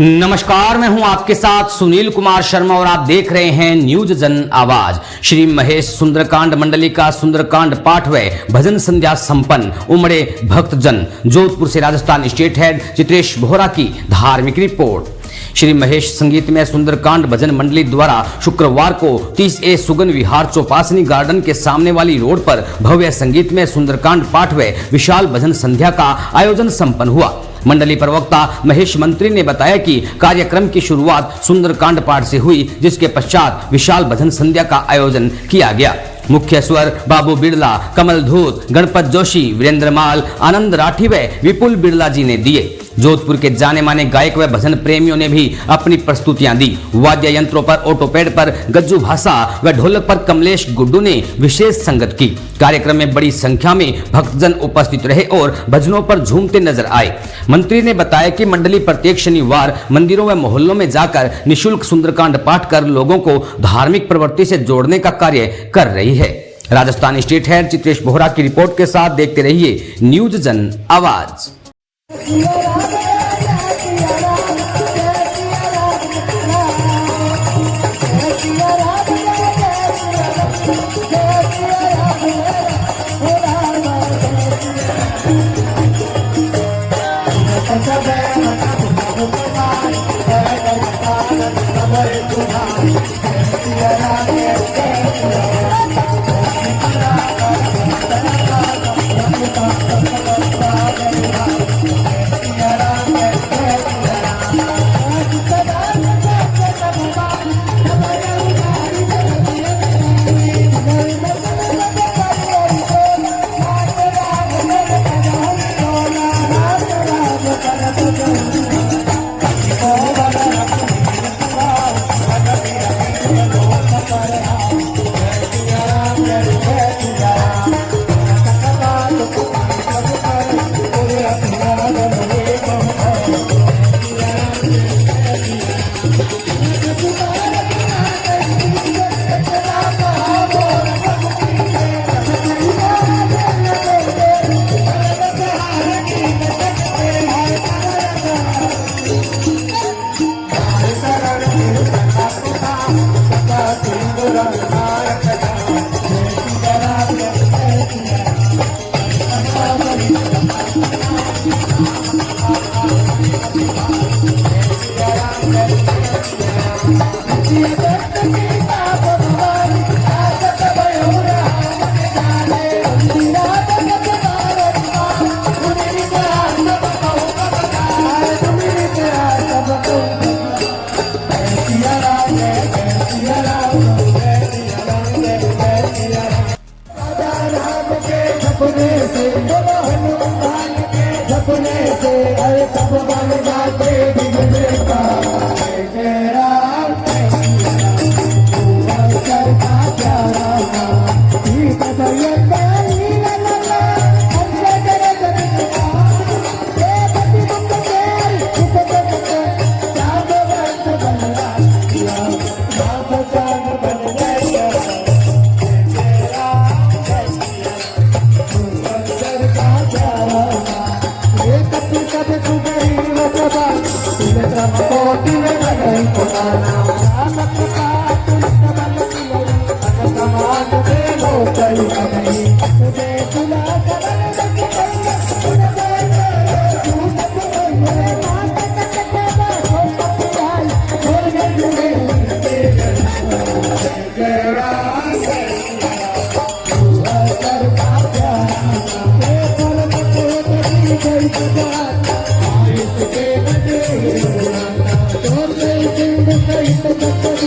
नमस्कार, मैं हूं आपके साथ सुनील कुमार शर्मा और आप देख रहे हैं न्यूज जन आवाज। श्री महेश सुंदरकांड मंडली का सुंदरकांड पाठ व भजन संध्या संपन्न। उमड़े भक्तजन। जोधपुर से राजस्थान स्टेट हेड चित्रेश बोहरा की धार्मिक रिपोर्ट। श्री महेश संगीतमय सुंदरकांड भजन मंडली द्वारा शुक्रवार को 30A सुगन विहार चौपासनी गार्डन के सामने वाली रोड पर भव्य संगीतमय सुंदरकांड पाठ व विशाल भजन संध्या का आयोजन संपन्न हुआ। मंडली प्रवक्ता महेश मंत्री ने बताया कि कार्यक्रम की शुरुआत सुंदरकांड पाठ से हुई, जिसके पश्चात विशाल भजन संध्या का आयोजन किया गया। मुख्य स्वर बाबू बिड़ला, कमल धूत, गणपत जोशी, वीरेंद्र माल, आनंद राठी व विपुल बिड़ला जी ने दिए। जोधपुर के जाने माने गायक व भजन प्रेमियों ने भी अपनी प्रस्तुतियां दी। वाद्य यंत्रों पर ऑटोपेड पर गज्जू भाषा व ढोलक पर कमलेश गुड्डू ने विशेष संगत की। कार्यक्रम में बड़ी संख्या में भक्तजन उपस्थित रहे और भजनों पर झूमते नजर आए। मंत्री ने बताया कि मंडली प्रत्येक शनिवार मंदिरों व मोहल्लों में जाकर निःशुल्क सुंदरकांड पाठ कर लोगों को धार्मिक प्रवृत्ति से जोड़ने का कार्य कर रही है। राजस्थान स्टेट हेड चित्रेश बोहरा की रिपोर्ट के साथ देखते रहिए न्यूज जन आवाज।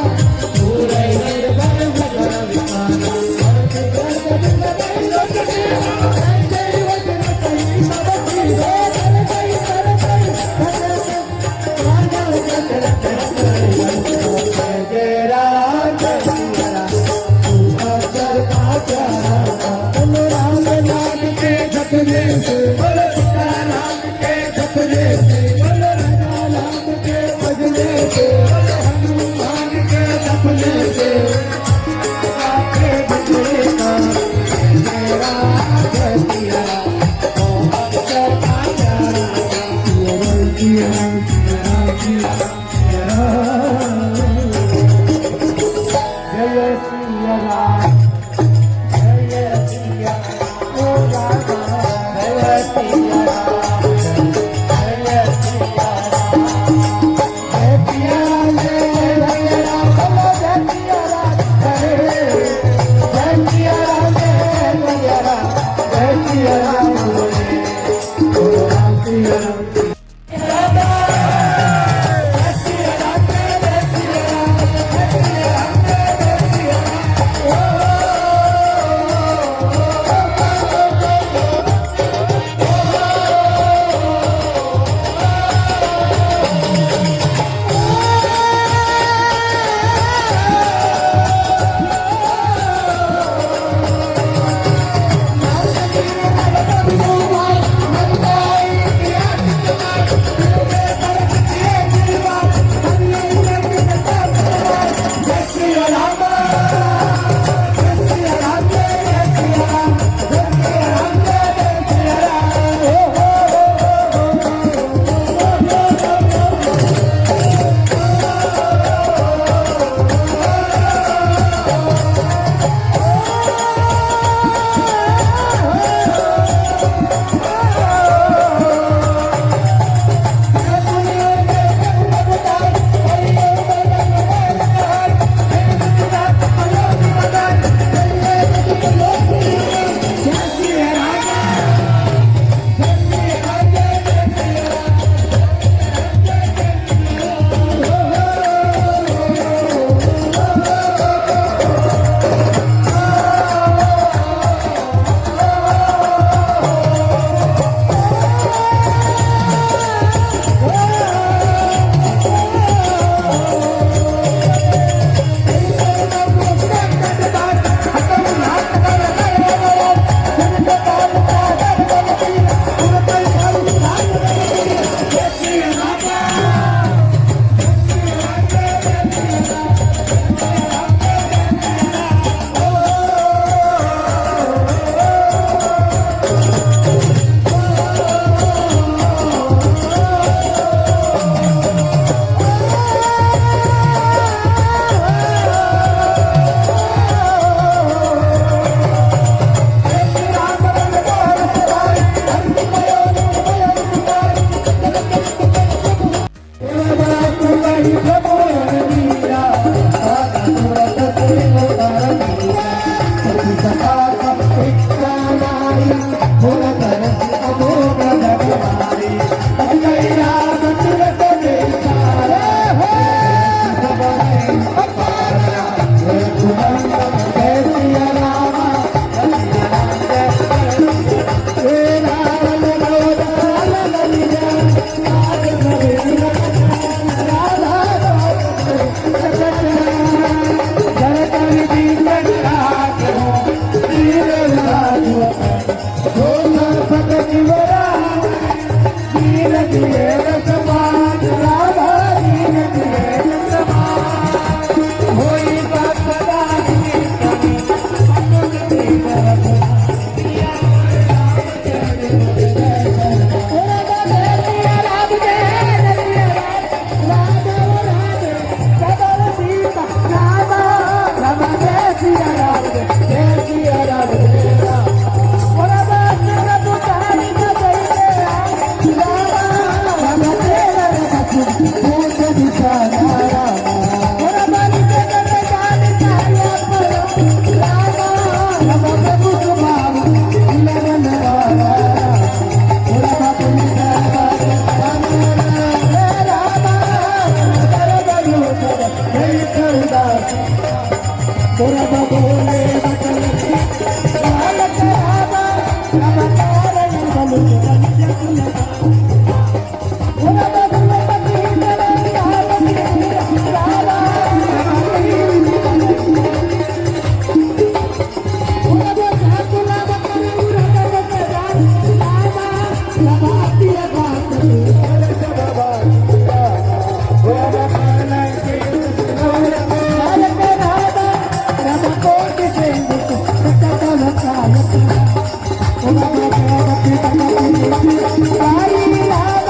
Don't जय सिया राम जय सिया ओ राधा जय सिया राम जय सिया राम जय सिया राम जय राम बोलो जय सिया राम जय सिया राम जय राम जय सिया राम बोलो राम सिया राम Bye.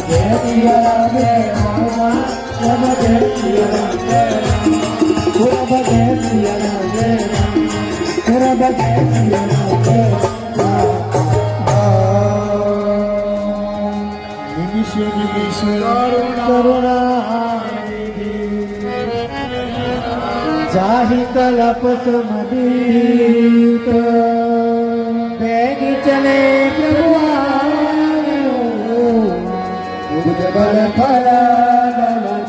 जय सिया राम जय राम राम जय सिया राम जय राम राम जय सिया राम जय राम राम जय सिया राम जय निमिष करुणा जाहि कल्प समदीत बेगी चले प्रभुआन उज्जवल फल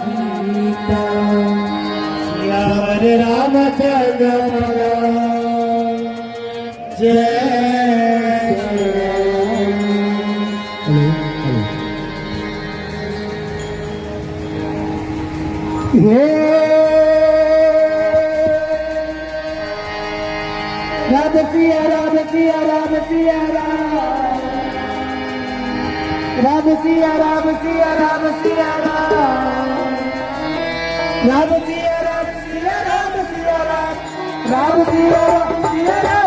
गीत सियावर रामचंद्र जय राम सिया राम सिया राम सिया राम राम सिया राम सिया राम सिया राम राम सिया राम सिया राम सिया राम राम सिया राम सिया राम